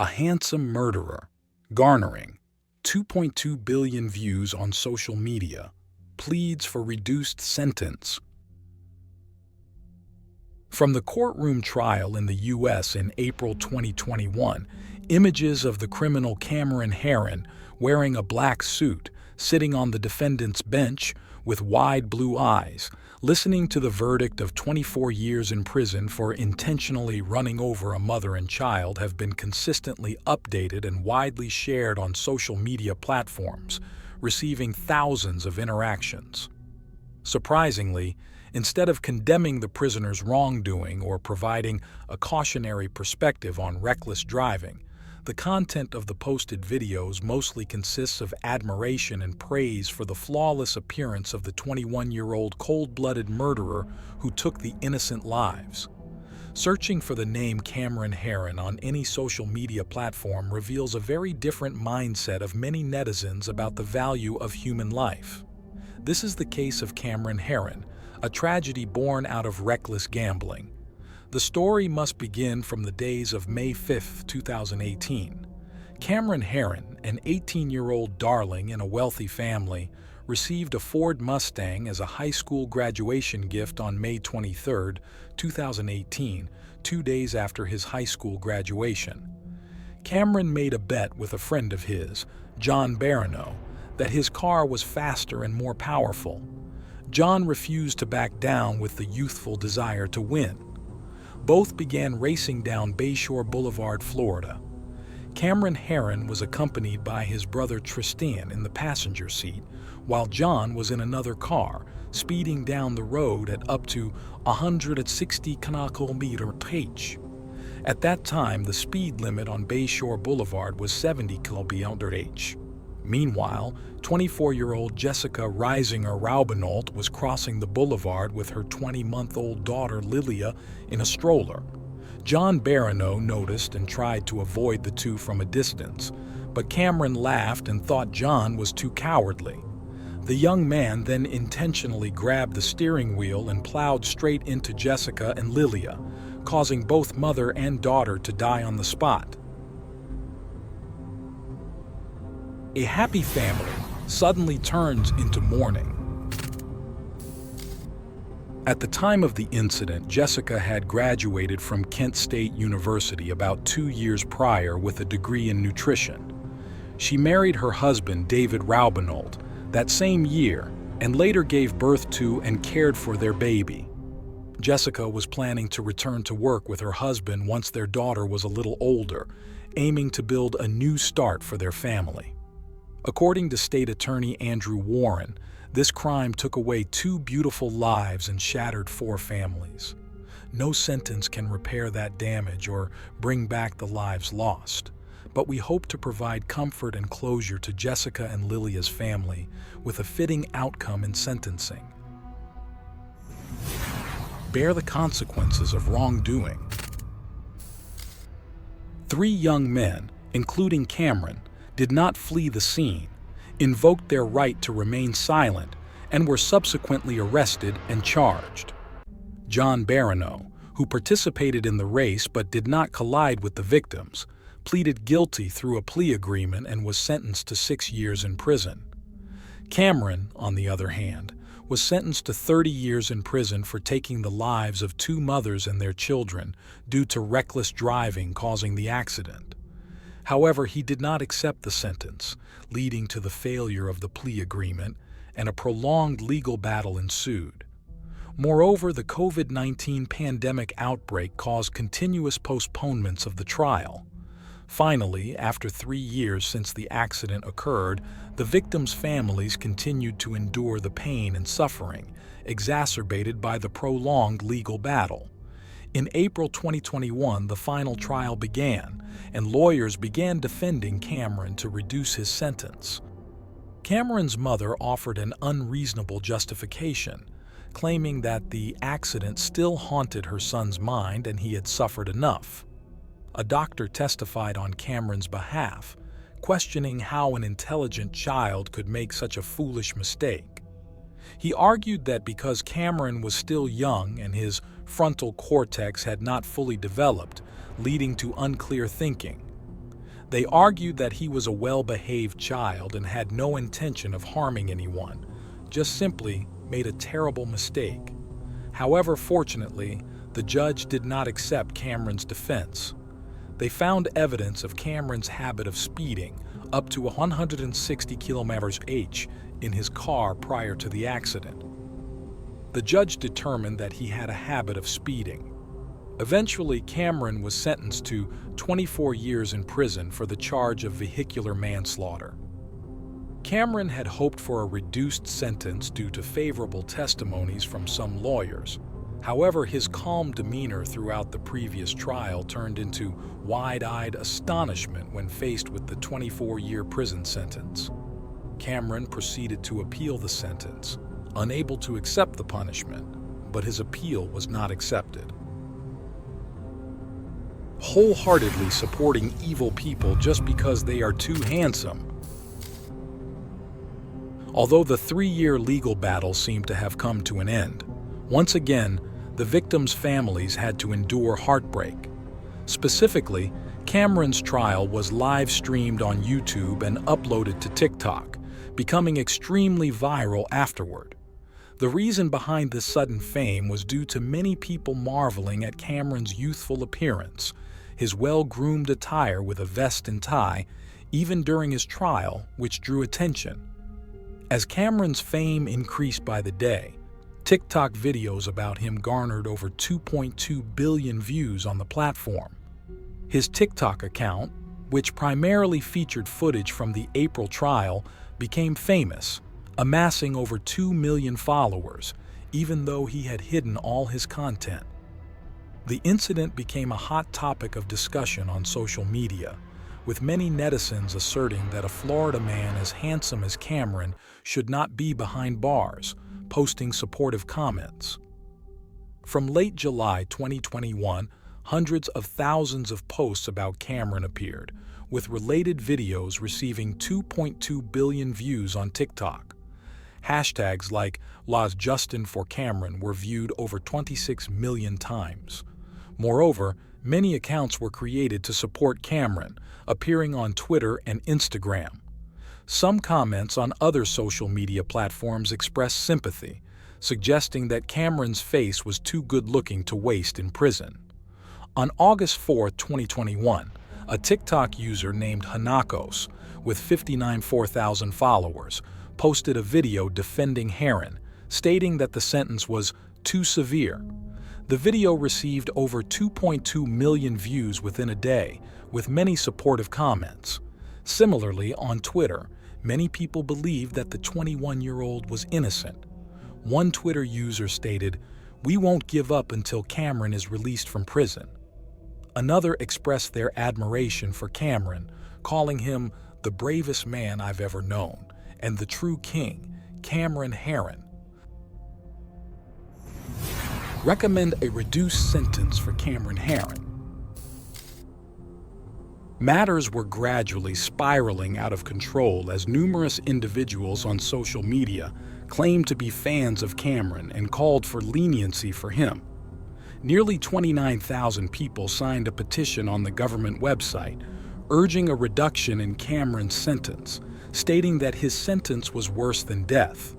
a handsome murderer, garnering 2.2 billion views on social media, pleads for reduced sentence. From the courtroom trial in the U.S. in April 2021, images of the criminal Herrin wearing a black suit, sitting on the defendant's bench with wide blue eyes, listening to the verdict of 24 years in prison for intentionally running over a mother and child have been consistently updated and widely shared on social media platforms, receiving thousands of interactions. Surprisingly, instead of condemning the prisoner's wrongdoing or providing a cautionary perspective on reckless driving, the content of the posted videos mostly consists of admiration and praise for the flawless appearance of the 21-year-old cold-blooded murderer who took the innocent lives. Searching for the name Herrin on any social media platform reveals a very different mindset of many netizens about the value of human life. This is the case of Herrin, a tragedy born out of reckless gambling. The story must begin from the days of May 5, 2018. Herrin, an 18-year-old darling in a wealthy family, received a Ford Mustang as a high school graduation gift on May 23, 2018, 2 days after his high school graduation. Cameron made a bet with a friend of his, John Barano, that his car was faster and more powerful. John refused to back down with the youthful desire to win. Both began racing down Bayshore Boulevard, Florida. Herrin was accompanied by his brother Tristan in the passenger seat, while John was in another car, speeding down the road at up to 160 km/h. At that time, the speed limit on Bayshore Boulevard was 70 km/h. Meanwhile, 24-year-old Jessica Reisinger Raubenold was crossing the boulevard with her 20-month-old daughter Lilia in a stroller. John Barano noticed and tried to avoid the two from a distance, but Cameron laughed and thought John was too cowardly. The young man then intentionally grabbed the steering wheel and plowed straight into Jessica and Lilia, causing both mother and daughter to die on the spot. A happy family suddenly turns into mourning. At the time of the incident, Jessica had graduated from Kent State University about 2 years prior with a degree in nutrition. She married her husband, David Raubenold, that same year, and later gave birth to and cared for their baby. Jessica was planning to return to work with her husband once their daughter was a little older, aiming to build a new start for their family. According to State Attorney Andrew Warren, this crime took away 2 beautiful lives and shattered 4 families. No sentence can repair that damage or bring back the lives lost, but we hope to provide comfort and closure to Jessica and Lilia's family with a fitting outcome in sentencing. Bear the consequences of wrongdoing. 3 young men, including Cameron, did not flee the scene, invoked their right to remain silent, and were subsequently arrested and charged. John Barano, who participated in the race but did not collide with the victims, pleaded guilty through a plea agreement and was sentenced to 6 years in prison. Cameron, on the other hand, was sentenced to 30 years in prison for taking the lives of 2 mothers and their children due to reckless driving causing the accident. However, he did not accept the sentence, leading to the failure of the plea agreement, and a prolonged legal battle ensued. Moreover, the COVID-19 pandemic outbreak caused continuous postponements of the trial. Finally, after 3 years since the accident occurred, the victims' families continued to endure the pain and suffering, exacerbated by the prolonged legal battle. In April 2021, the final trial began, and lawyers began defending Cameron to reduce his sentence. Cameron's mother offered an unreasonable justification, claiming that the accident still haunted her son's mind and he had suffered enough. A doctor testified on Cameron's behalf, questioning how an intelligent child could make such a foolish mistake. He argued that because Cameron was still young and his frontal cortex had not fully developed, leading to unclear thinking. They argued that he was a well-behaved child and had no intention of harming anyone, just simply made a terrible mistake. However, fortunately, the judge did not accept Cameron's defense. They found evidence of Cameron's habit of speeding up to 160 km/h in his car prior to the accident. The judge determined that he had a habit of speeding. Eventually, Cameron was sentenced to 24 years in prison for the charge of vehicular manslaughter. Cameron had hoped for a reduced sentence due to favorable testimonies from some lawyers. However, his calm demeanor throughout the previous trial turned into wide-eyed astonishment when faced with the 24-year prison sentence. Cameron proceeded to appeal the sentence, unable to accept the punishment, but his appeal was not accepted. Wholeheartedly supporting evil people just because they are too handsome. Although the 3-year legal battle seemed to have come to an end, once again, the victims' families had to endure heartbreak. Specifically, Cameron's trial was live-streamed on YouTube and uploaded to TikTok, becoming extremely viral afterward. The reason behind this sudden fame was due to many people marveling at Cameron's youthful appearance, his well-groomed attire with a vest and tie, even during his trial, which drew attention. As Cameron's fame increased by the day, TikTok videos about him garnered over 2.2 billion views on the platform. His TikTok account, which primarily featured footage from the April trial, became famous, amassing over 2 million followers, even though he had hidden all his content. The incident became a hot topic of discussion on social media, with many netizens asserting that a Florida man as handsome as Cameron should not be behind bars, posting supportive comments. From late July 2021, hundreds of thousands of posts about Cameron appeared, with related videos receiving 2.2 billion views on TikTok. Hashtags like #LostJustinForCameron were viewed over 26 million times. Moreover, many accounts were created to support Cameron, appearing on Twitter and Instagram. Some comments on other social media platforms expressed sympathy, suggesting that Cameron's face was too good-looking to waste in prison. On August 4, 2021, a TikTok user named Hanakos, with 4,000 followers, posted a video defending Herrin, stating that the sentence was too severe. The video received over 2.2 million views within a day, with many supportive comments. Similarly, on Twitter, many people believed that the 21-year-old was innocent. One Twitter user stated, "We won't give up until Cameron is released from prison." Another expressed their admiration for Cameron, calling him the bravest man I've ever known and the true king, Cameron Herrin. Recommend a reduced sentence for Cameron Herrin. Matters were gradually spiraling out of control as numerous individuals on social media claimed to be fans of Cameron and called for leniency for him. Nearly 29,000 people signed a petition on the government website, urging a reduction in Cameron's sentence, stating that his sentence was worse than death.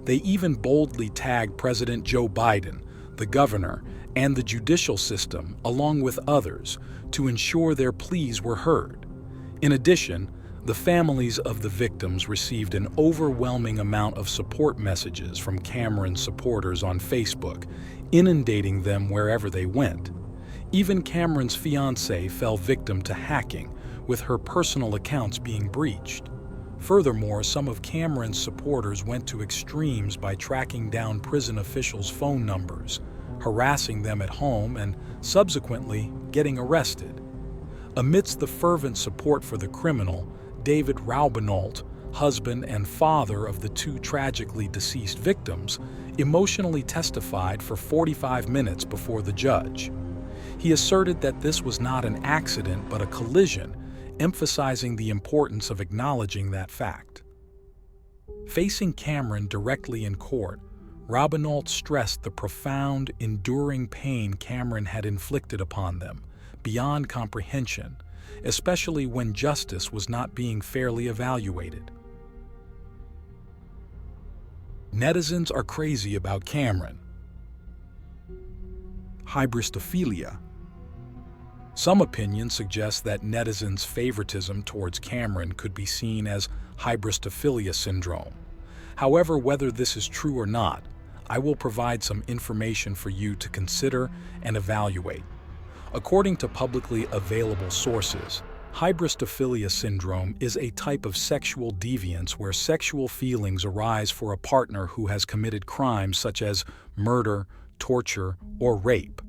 They even boldly tagged President Joe Biden, the governor, and the judicial system, along with others, to ensure their pleas were heard. In addition, the families of the victims received an overwhelming amount of support messages from Cameron's supporters on Facebook, inundating them wherever they went. Even Cameron's fiancée fell victim to hacking, with her personal accounts being breached. Furthermore, some of Cameron's supporters went to extremes by tracking down prison officials' phone numbers, harassing them at home, and subsequently getting arrested. Amidst the fervent support for the criminal, David Raubenolt, husband and father of the 2 tragically deceased victims, emotionally testified for 45 minutes before the judge. He asserted that this was not an accident but a collision, emphasizing the importance of acknowledging that fact. Facing Cameron directly in court, Raubenolt stressed the profound, enduring pain Cameron had inflicted upon them, beyond comprehension, especially when justice was not being fairly evaluated. Netizens are crazy about Cameron. Hybristophilia. Some opinions suggest that netizens' favoritism towards Cameron could be seen as hybristophilia syndrome. However, whether this is true or not, I will provide some information for you to consider and evaluate. According to publicly available sources, hybristophilia syndrome is a type of sexual deviance where sexual feelings arise for a partner who has committed crimes such as murder, torture, or rape.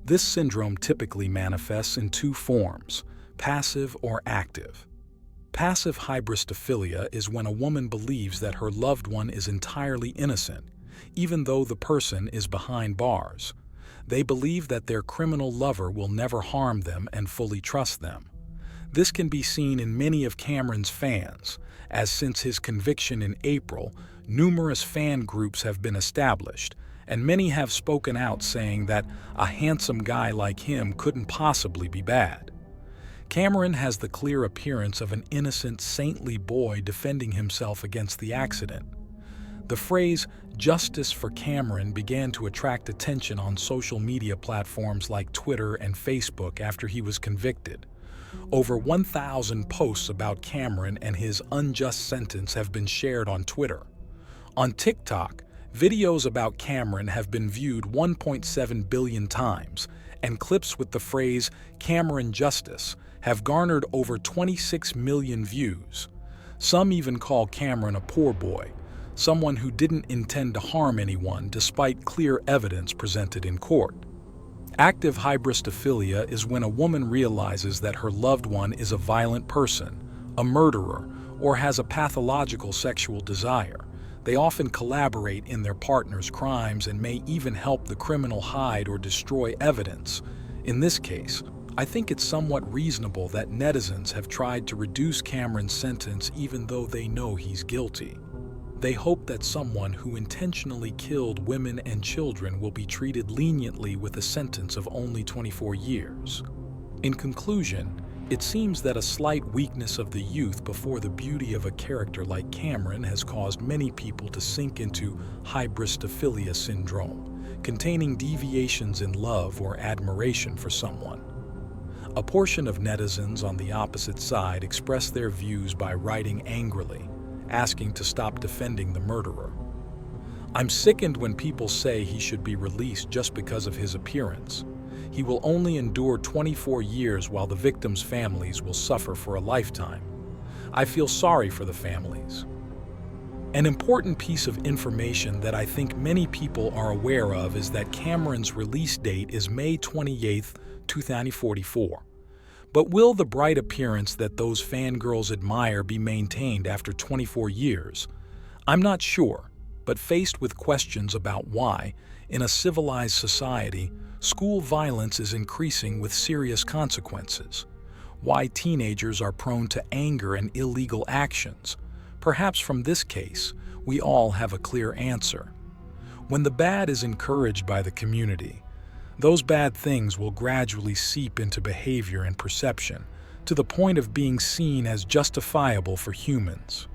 This syndrome typically manifests in two forms, passive or active. Passive hybristophilia is when a woman believes that her loved one is entirely innocent, even though the person is behind bars. They believe that their criminal lover will never harm them and fully trust them. This can be seen in many of Cameron's fans, as since his conviction in April, numerous fan groups have been established, and many have spoken out saying that a handsome guy like him couldn't possibly be bad. Cameron has the clear appearance of an innocent, saintly boy defending himself against the accident. The phrase, "justice for Cameron," began to attract attention on social media platforms like Twitter and Facebook after he was convicted. Over 1,000 posts about Cameron and his unjust sentence have been shared on Twitter. On TikTok, videos about Cameron have been viewed 1.7 billion times, and clips with the phrase "Cameron Justice" have garnered over 26 million views. Some even call Cameron a poor boy, someone who didn't intend to harm anyone despite clear evidence presented in court. Active hybristophilia is when a woman realizes that her loved one is a violent person, a murderer, or has a pathological sexual desire. They often collaborate in their partner's crimes and may even help the criminal hide or destroy evidence. In this case, I think it's somewhat reasonable that netizens have tried to reduce Cameron's sentence even though they know he's guilty. They hope that someone who intentionally killed women and children will be treated leniently with a sentence of only 24 years. In conclusion, it seems that a slight weakness of the youth before the beauty of a character like Cameron has caused many people to sink into hybristophilia syndrome, containing deviations in love or admiration for someone. A portion of netizens on the opposite side express their views by writing angrily, asking to stop defending the murderer. "I'm sickened when people say he should be released just because of his appearance. He will only endure 24 years while the victims' families will suffer for a lifetime. I feel sorry for the families." An important piece of information that I think many people are aware of is that Cameron's release date is May 28, 2044. But will the bright appearance that those fangirls admire be maintained after 24 years? I'm not sure, but faced with questions about why, in a civilized society, school violence is increasing with serious consequences, why teenagers are prone to anger and illegal actions, perhaps from this case, we all have a clear answer. When the bad is encouraged by the community, those bad things will gradually seep into behavior and perception, to the point of being seen as justifiable for humans.